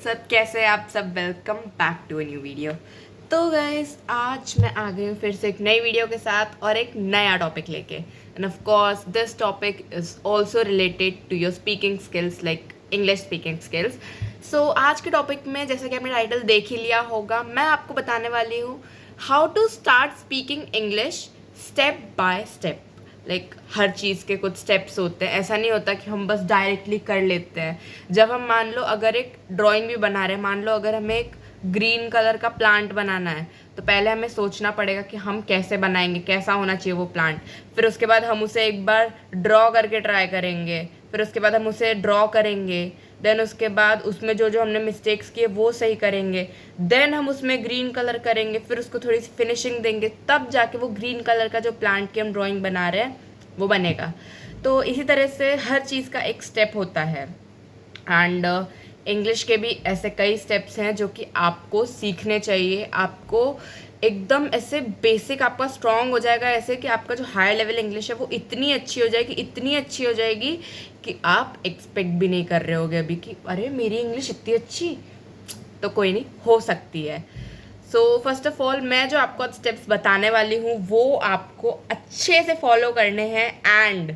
WhatsApp, कैसे हैं आप सब। Welcome back to a new video. तो गाइस आज मैं आ गई हूँ फिर से एक नई वीडियो के साथ और एक नया टॉपिक लेके। And of course this topic is also related to your speaking skills, like English speaking skills. So आज के टॉपिक में, जैसा कि आपने टाइटल देख ही लिया होगा, मैं आपको बताने वाली हूँ how to start speaking English step by step. Like हर चीज़ के कुछ स्टेप्स होते हैं, ऐसा नहीं होता कि हम बस डायरेक्टली कर लेते हैं। जब हम मान लो अगर एक ड्राइंग भी बना रहे हैं, मान लो अगर हमें एक ग्रीन कलर का प्लांट बनाना है, तो पहले हमें सोचना पड़ेगा कि हम कैसे बनाएंगे, कैसा होना चाहिए वो प्लांट। फिर उसके बाद हम उसे एक बार ड्रॉ करके ट्राई करेंगे, फिर उसके बाद हम उसे ड्रॉ करेंगे, देन उसके बाद उसमें जो जो हमने मिस्टेक्स किए वो सही करेंगे, देन हम उसमें ग्रीन कलर करेंगे, फिर उसको थोड़ी सी फिनिशिंग देंगे, तब जाके वो ग्रीन कलर का जो प्लांट की हम ड्राइंग बना रहे हैं वो बनेगा। तो इसी तरह से हर चीज़ का एक स्टेप होता है। एंड इंग्लिश के भी ऐसे कई स्टेप्स हैं जो कि आपको सीखने चाहिए। आपको एकदम ऐसे बेसिक आपका स्ट्रांग हो जाएगा, ऐसे कि आपका जो हाई लेवल इंग्लिश है वो इतनी अच्छी हो जाएगी, इतनी अच्छी हो जाएगी कि आप एक्सपेक्ट भी नहीं कर रहे होगे अभी कि अरे मेरी इंग्लिश इतनी अच्छी। तो कोई नहीं, हो सकती है। सो फर्स्ट ऑफ ऑल मैं जो आपको स्टेप्स बताने वाली हूँ वो आपको अच्छे से फॉलो करने हैं एंड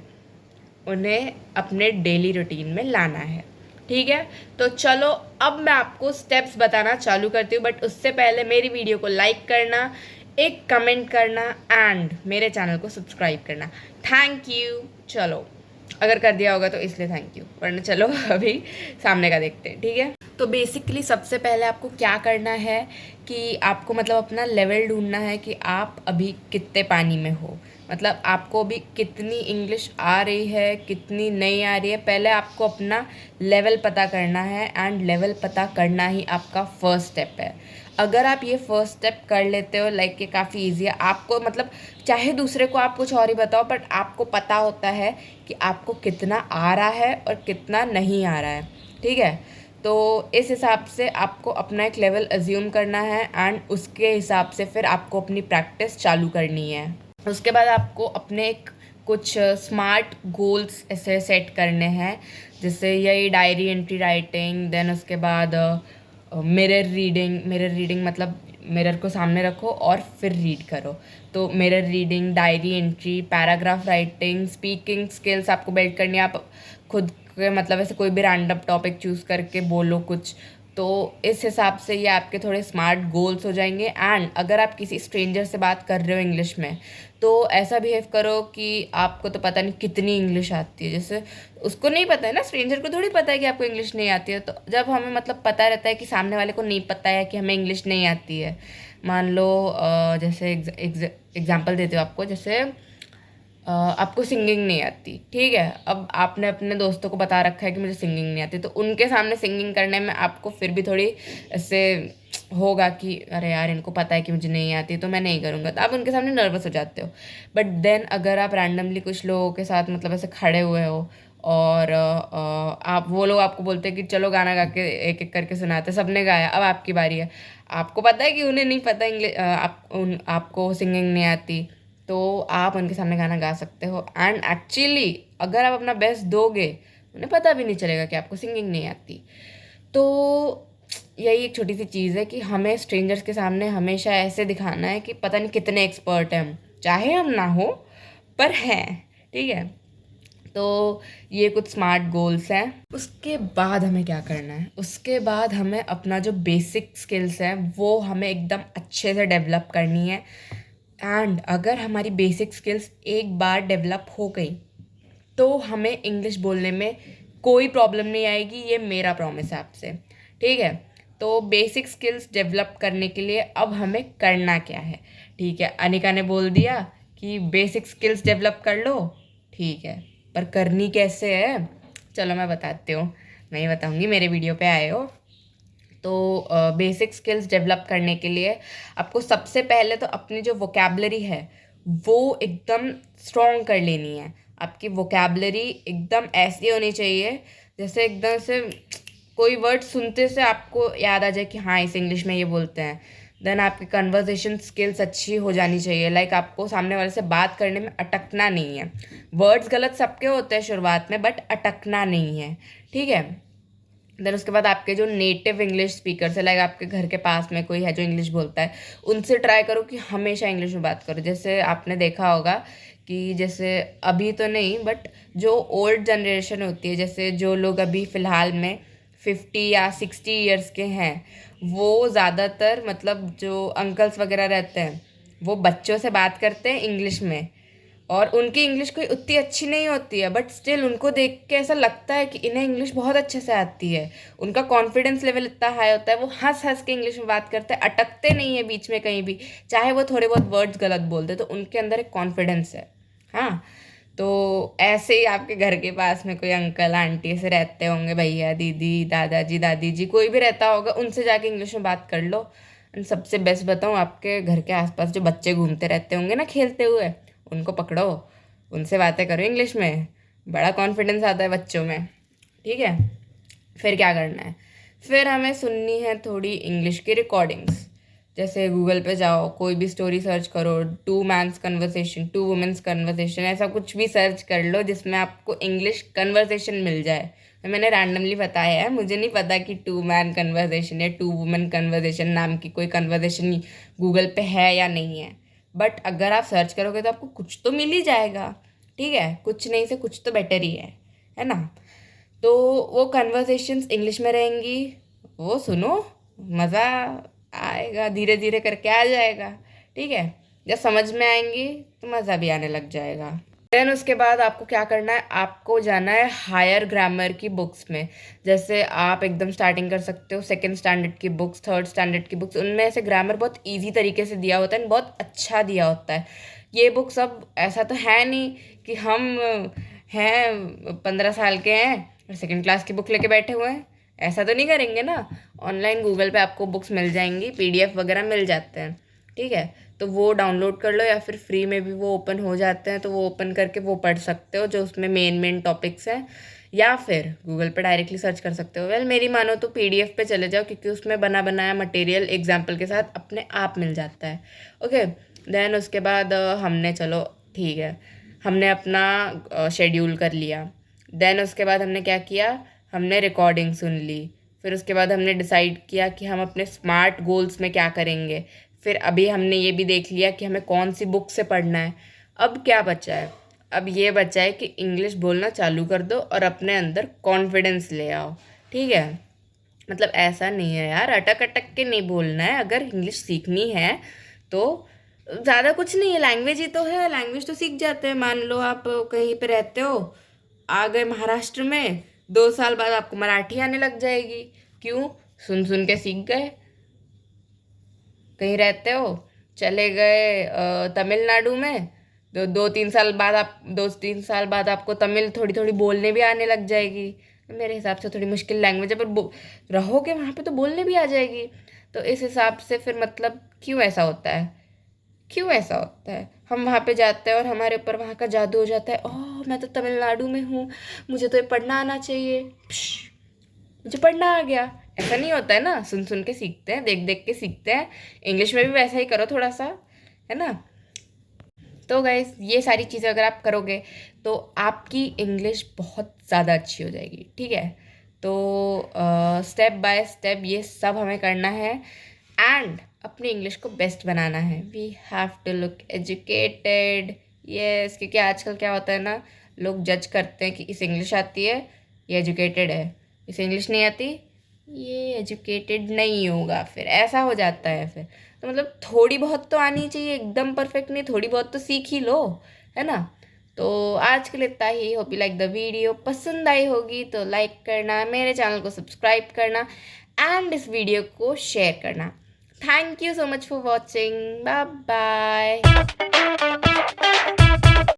उन्हें अपने डेली रूटीन में लाना है। ठीक है, तो चलो अब मैं आपको स्टेप्स बताना चालू करती हूँ। बट उससे पहले मेरी वीडियो को लाइक करना, एक कमेंट करना एंड मेरे चैनल को सब्सक्राइब करना। Thank you. चलो, अगर कर दिया होगा तो इसलिए थैंक यू, वरना चलो अभी सामने का देखते हैं। ठीक है, तो बेसिकली सबसे पहले आपको क्या करना है कि आपको मतलब अपना लेवल ढूंढना है कि आप अभी कितने पानी में हो। मतलब आपको अभी कितनी इंग्लिश आ रही है, कितनी नहीं आ रही है। पहले आपको अपना लेवल पता करना है एंड लेवल पता करना ही आपका फर्स्ट स्टेप है। अगर आप ये फर्स्ट स्टेप कर लेते हो, लाइक ये काफ़ी ईजी है। आपको मतलब चाहे दूसरे को आप कुछ और ही बताओ, बट आपको पता होता है कि आपको कितना आ रहा है और कितना नहीं आ रहा है। ठीक है, तो इस हिसाब से आपको अपना एक लेवल अज्यूम करना है एंड उसके हिसाब से फिर आपको अपनी प्रैक्टिस चालू करनी है। उसके बाद आपको अपने एक कुछ स्मार्ट गोल्स ऐसे सेट करने हैं, जैसे यही डायरी एंट्री राइटिंग, देन उसके बाद मिरर रीडिंग मतलब मिरर को सामने रखो और फिर रीड करो। तो mirror reading, diary entry, paragraph writing, speaking skills आपको बिल्ड करनी है। आप खुद के मतलब ऐसे कोई भी रैंडम टॉपिक चूज़ करके बोलो कुछ। तो इस हिसाब से ये आपके थोड़े स्मार्ट गोल्स हो जाएंगे। एंड अगर आप किसी स्ट्रेंजर से बात कर रहे हो इंग्लिश में, तो ऐसा बिहेव करो कि आपको तो पता नहीं कितनी इंग्लिश आती है। जैसे उसको नहीं पता है ना, स्ट्रेंजर को थोड़ी पता है कि आपको इंग्लिश नहीं आती है। तो जब हमें मतलब पता रहता है कि सामने वाले को नहीं पता है कि हमें इंग्लिश नहीं आती है, मान लो जैसे एग्जाम्पल देते हो आपको, जैसे आपको सिंगिंग नहीं आती। ठीक है, अब आपने अपने दोस्तों को बता रखा है कि मुझे सिंगिंग नहीं आती, तो उनके सामने सिंगिंग करने में आपको फिर भी थोड़ी ऐसे होगा कि अरे यार इनको पता है कि मुझे नहीं आती तो मैं नहीं करूँगा, तो आप उनके सामने नर्वस हो जाते हो। बट देन अगर आप रैंडमली कुछ लोगों के साथ मतलब ऐसे खड़े हुए हो और आप वो लोग आपको बोलते हैं कि चलो गाना गा के एक एक करके सुनाते, सबने गाया, अब आपकी बारी है। आपको पता है कि उन्हें नहीं पता इंग्लिश, आपको सिंगिंग नहीं आती, तो आप उनके सामने गाना गा सकते हो। एंड एक्चुअली अगर आप अपना बेस्ट दोगे, उन्हें पता भी नहीं चलेगा कि आपको सिंगिंग नहीं आती। तो यही एक छोटी सी चीज़ है कि हमें स्ट्रेंजर्स के सामने हमेशा ऐसे दिखाना है कि पता नहीं कितने एक्सपर्ट हैं हम, चाहे हम ना हो पर हैं। ठीक है, तो ये कुछ स्मार्ट गोल्स हैं। उसके बाद हमें क्या करना है, उसके बाद हमें अपना जो बेसिक स्किल्स हैं वो हमें एकदम अच्छे से डेवलप करनी है। एंड अगर हमारी बेसिक स्किल्स एक बार डेवलप हो गई तो हमें इंग्लिश बोलने में कोई प्रॉब्लम नहीं आएगी, ये मेरा प्रॉमिस है आपसे। ठीक है, तो बेसिक स्किल्स डेवलप करने के लिए अब हमें करना क्या है। ठीक है, अनिका ने बोल दिया कि बेसिक स्किल्स डेवलप कर लो। ठीक है, पर करनी कैसे है, चलो मैं बताती हूँ। मैं ही बताऊँगी, मेरे वीडियो पे आए हो। तो बेसिक स्किल्स डेवलप करने के लिए आपको सबसे पहले तो अपनी जो वोकैबलरी है वो एकदम स्ट्रॉन्ग कर लेनी है। आपकी वोकैबलरी एकदम ऐसी होनी चाहिए जैसे एकदम से कोई वर्ड सुनते से आपको याद आ जाए कि हाँ इस इंग्लिश में ये बोलते हैं। देन आपकी कन्वर्सेशन स्किल्स अच्छी हो जानी चाहिए, लाइक आपको सामने वाले से बात करने में अटकना नहीं है। वर्ड्स गलत सबके होते हैं शुरुआत में, बट अटकना नहीं है। ठीक है, देन उसके बाद आपके जो नेटिव इंग्लिश स्पीकर्स है, लाइक आपके घर के पास में कोई है जो इंग्लिश बोलता है, उनसे ट्राई करो कि हमेशा इंग्लिश में बात करो। जैसे आपने देखा होगा कि जैसे अभी तो नहीं, बट जो ओल्ड जनरेशन होती है, जैसे जो लोग अभी फ़िलहाल में 50 या 60 ईयर्स के हैं, वो ज़्यादातर मतलब जो अंकल्स वगैरह रहते हैं वो बच्चों से बात करते हैं इंग्लिश में, और उनकी इंग्लिश कोई उतनी अच्छी नहीं होती है, बट स्टिल उनको देख के ऐसा लगता है कि इन्हें इंग्लिश बहुत अच्छे से आती है। उनका कॉन्फिडेंस लेवल इतना हाई होता है, वो हंस हंस के इंग्लिश में बात करते हैं, अटकते नहीं है बीच में कहीं भी, चाहे वो थोड़े बहुत वर्ड्स गलत बोलते, तो उनके अंदर एक कॉन्फिडेंस है। हाँ, तो ऐसे ही आपके घर के पास में कोई अंकल आंटी ऐसे रहते होंगे, भैया दीदी दादाजी दादी जी कोई भी रहता होगा, उनसे जाके इंग्लिश में बात कर लो। एंड सबसे बेस्ट बताऊँ, आपके घर के आसपास जो बच्चे घूमते रहते होंगे ना खेलते हुए, उनको पकड़ो, उनसे बातें करो इंग्लिश में, बड़ा कॉन्फिडेंस आता है बच्चों में। ठीक है, फिर क्या करना है, फिर हमें सुननी है थोड़ी इंग्लिश की रिकॉर्डिंग्स। जैसे गूगल पे जाओ, कोई भी स्टोरी सर्च करो, 2 मैन्स कन्वर्सेशन, 2 वुमेन्स कन्वर्सेशन, ऐसा कुछ भी सर्च कर लो जिसमें आपको इंग्लिश कन्वर्सेशन मिल जाए। तो मैंने रैंडमली बताया है, मुझे नहीं पता कि 2 मैन कन्वर्सेशन या 2 वुमेन कन्वर्सेशन नाम की कोई कन्वर्सेशन गूगल पे है या नहीं है, बट अगर आप सर्च करोगे तो आपको कुछ तो मिल ही जाएगा। ठीक है, कुछ नहीं से कुछ तो बेटर ही है ना। तो वो कन्वर्सेशंस इंग्लिश में रहेंगी, वो सुनो, मज़ा आएगा, धीरे धीरे करके आ जाएगा। ठीक है, जब समझ में आएंगी तो मज़ा भी आने लग जाएगा। देन उसके बाद आपको क्या करना है, आपको जाना है हायर ग्रामर की बुक्स में। जैसे आप एकदम स्टार्टिंग कर सकते हो 2nd स्टैंडर्ड की बुक्स, 3rd स्टैंडर्ड की बुक्स, उनमें ऐसे ग्रामर बहुत ईजी तरीके से दिया होता है, बहुत अच्छा दिया होता है। ये बुक सब ऐसा तो है नहीं कि हम हैं 15 साल के हैं और 2nd क्लास की बुक लेके बैठे हुए हैं, ऐसा तो नहीं करेंगे ना। ऑनलाइन गूगल पे आपको बुक्स मिल जाएंगी, PDF वगैरह मिल जाते हैं। ठीक है, तो वो डाउनलोड कर लो, या फिर फ्री में भी वो ओपन हो जाते हैं, तो वो ओपन करके वो पढ़ सकते हो जो उसमें मेन टॉपिक्स हैं, या फिर गूगल पे डायरेक्टली सर्च कर सकते हो। वेल मेरी मानो तो PDF पे चले जाओ, क्योंकि उसमें बना बनाया मटेरियल एग्जाम्पल के साथ अपने आप मिल जाता है। ओके, देन उसके बाद हमने, चलो ठीक है, हमने अपना शेड्यूल कर लिया। देन उसके बाद हमने क्या किया, हमने रिकॉर्डिंग सुन ली। फिर उसके बाद हमने डिसाइड किया कि हम अपने स्मार्ट गोल्स में क्या करेंगे। फिर अभी हमने ये भी देख लिया कि हमें कौन सी बुक से पढ़ना है। अब क्या बचा है, अब ये बचा है कि इंग्लिश बोलना चालू कर दो और अपने अंदर कॉन्फिडेंस ले आओ। ठीक है, मतलब ऐसा नहीं है यार, अटक अटक के नहीं बोलना है। अगर इंग्लिश सीखनी है तो ज़्यादा कुछ नहीं है, लैंग्वेज ही तो है, लैंग्वेज तो सीख जाते हैं। मान लो आप कहीं पे रहते हो, आ गए महाराष्ट्र में, 2 साल बाद आपको मराठी आने लग जाएगी। क्यों? सुन सुन के सीख गए। कहीं रहते हो, चले गए तमिलनाडु में, तो 2-3 साल बाद आपको तमिल थोड़ी थोड़ी बोलने भी आने लग जाएगी। मेरे हिसाब से थोड़ी मुश्किल लैंग्वेज है, पर रहोगे वहाँ पे तो बोलने भी आ जाएगी। तो इस हिसाब से फिर मतलब क्यों ऐसा होता है, क्यों ऐसा होता है, हम वहाँ पे जाते हैं और हमारे ऊपर वहाँ का जादू हो जाता है। ओह मैं तो तमिलनाडु में हूँ, मुझे तो ये पढ़ना आना चाहिए, मुझे पढ़ना आ गया। ऐसा नहीं होता है ना, सुन सुन के सीखते हैं, देख देख के सीखते हैं। इंग्लिश में भी वैसा ही करो थोड़ा सा, है ना। तो गाइस ये सारी चीज़ें अगर आप करोगे तो आपकी इंग्लिश बहुत ज़्यादा अच्छी हो जाएगी। ठीक है, तो स्टेप बाय स्टेप ये सब हमें करना है एंड अपनी इंग्लिश को बेस्ट बनाना है। We have to look educated, yes, क्योंकि आजकल क्या होता है ना, लोग जज करते हैं कि इसे इंग्लिश आती है, ये एजुकेटेड है, इसे इंग्लिश नहीं आती, ये एजुकेटेड नहीं होगा, फिर ऐसा हो जाता है। फिर तो मतलब थोड़ी बहुत तो आनी चाहिए, एकदम परफेक्ट नहीं, थोड़ी बहुत तो सीख ही लो, है ना। तो आज के लिए इतना ही। Hope you like the video, पसंद आई होगी तो लाइक करना, मेरे चैनल को सब्सक्राइब करना एंड इस वीडियो को शेयर करना। Thank you so much for watching, bye bye.